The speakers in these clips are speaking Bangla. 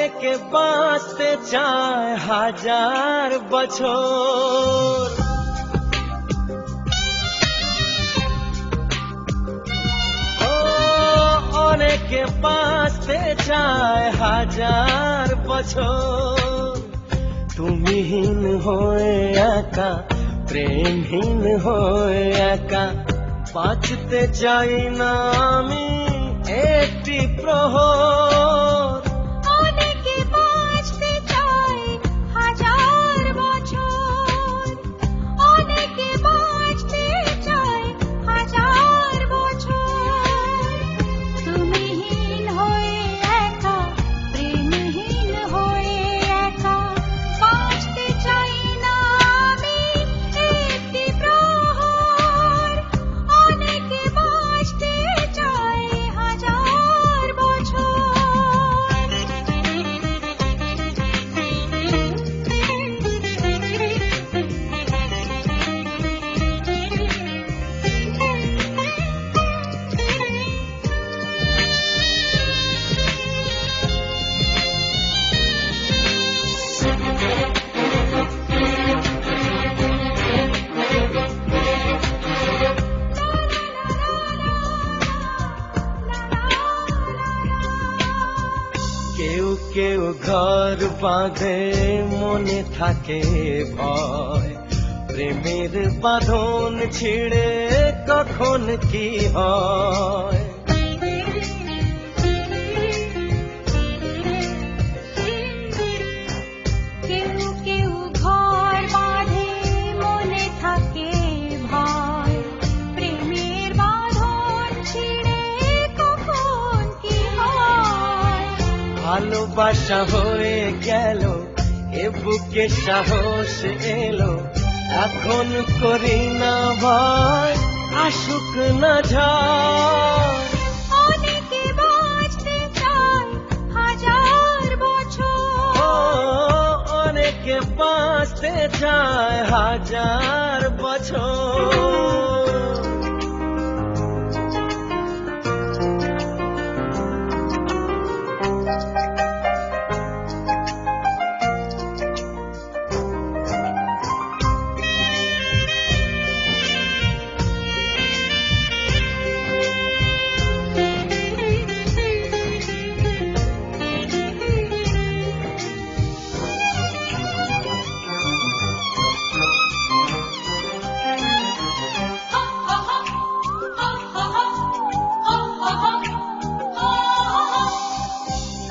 অনেকে বাঁচতে চায় হাজার বছর, অনেকে বাঁচতে চায় হাজার বছর। তুমিহীন হয়ে একা, প্রেমহীন হয়ে একা, বাঁচতে চাই না আমি একটি প্রহর। অনেকে বাঁচতে চায় হাজার বছর, অনেকে বাঁচতে চায় হাজার বছর। তুমিহীন হয়ে একা, প্রেমহীন হয়ে একা, বাঁচতে চাই না আমি একটি প্রহর। অনেকে বাঁচতে চায় হাজার বছর। কেউ কেউ ঘর বাঁধে মনে থাকে ভয়, প্রেমের বাঁধন ছিঁড়ে কখন কি হয়। কেউ কেউ ঘর বাঁধে মনে থাকে ভয়, প্রেমের বাঁধন ছিঁড়ে কখন কি হয়। ভালোবাসা হয়ে গেল এ বুকে সাহস এলো, এখন করি না ভয়, আসুক না ঝড়। অনেকে বাঁচতে চায় হাজার বছর, অনেকে বাঁচতে চায় হাজার বছর।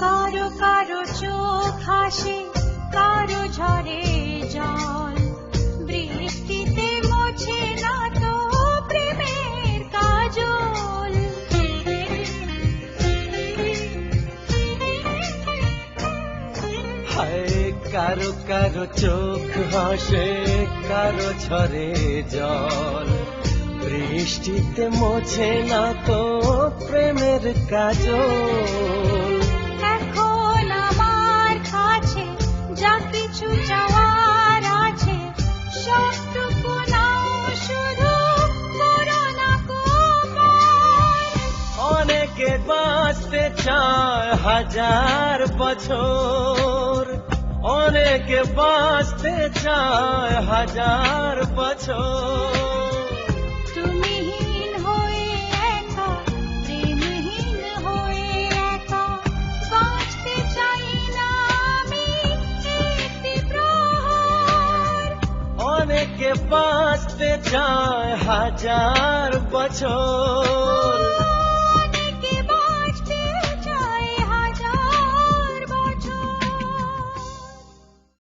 কারো কারো চোখ হাসে, কারো ঝরে জল, বৃষ্টিতে মোছে না তো প্রেমের কাজল। হায় কারো কারো চোখ হাসে, কারো ঝরে জল, বৃষ্টিতে মোছে না তো প্রেমের কাজল। এখন আমার কাছে যা কিছু চাওয়ার আছে, সবটুকু নাও শুধু করো না কোমল। অনেকে বাঁচতে চায় হাজার বছর, অনেকে বাঁচতে চায় হাজার বছর। তুমিহীন হয়ে একা, প্রেমহীন হয়ে একা, বাঁচতে চাই না আমি একটি প্রহর। অনেকে বাঁচতে চায় হাজার বছর।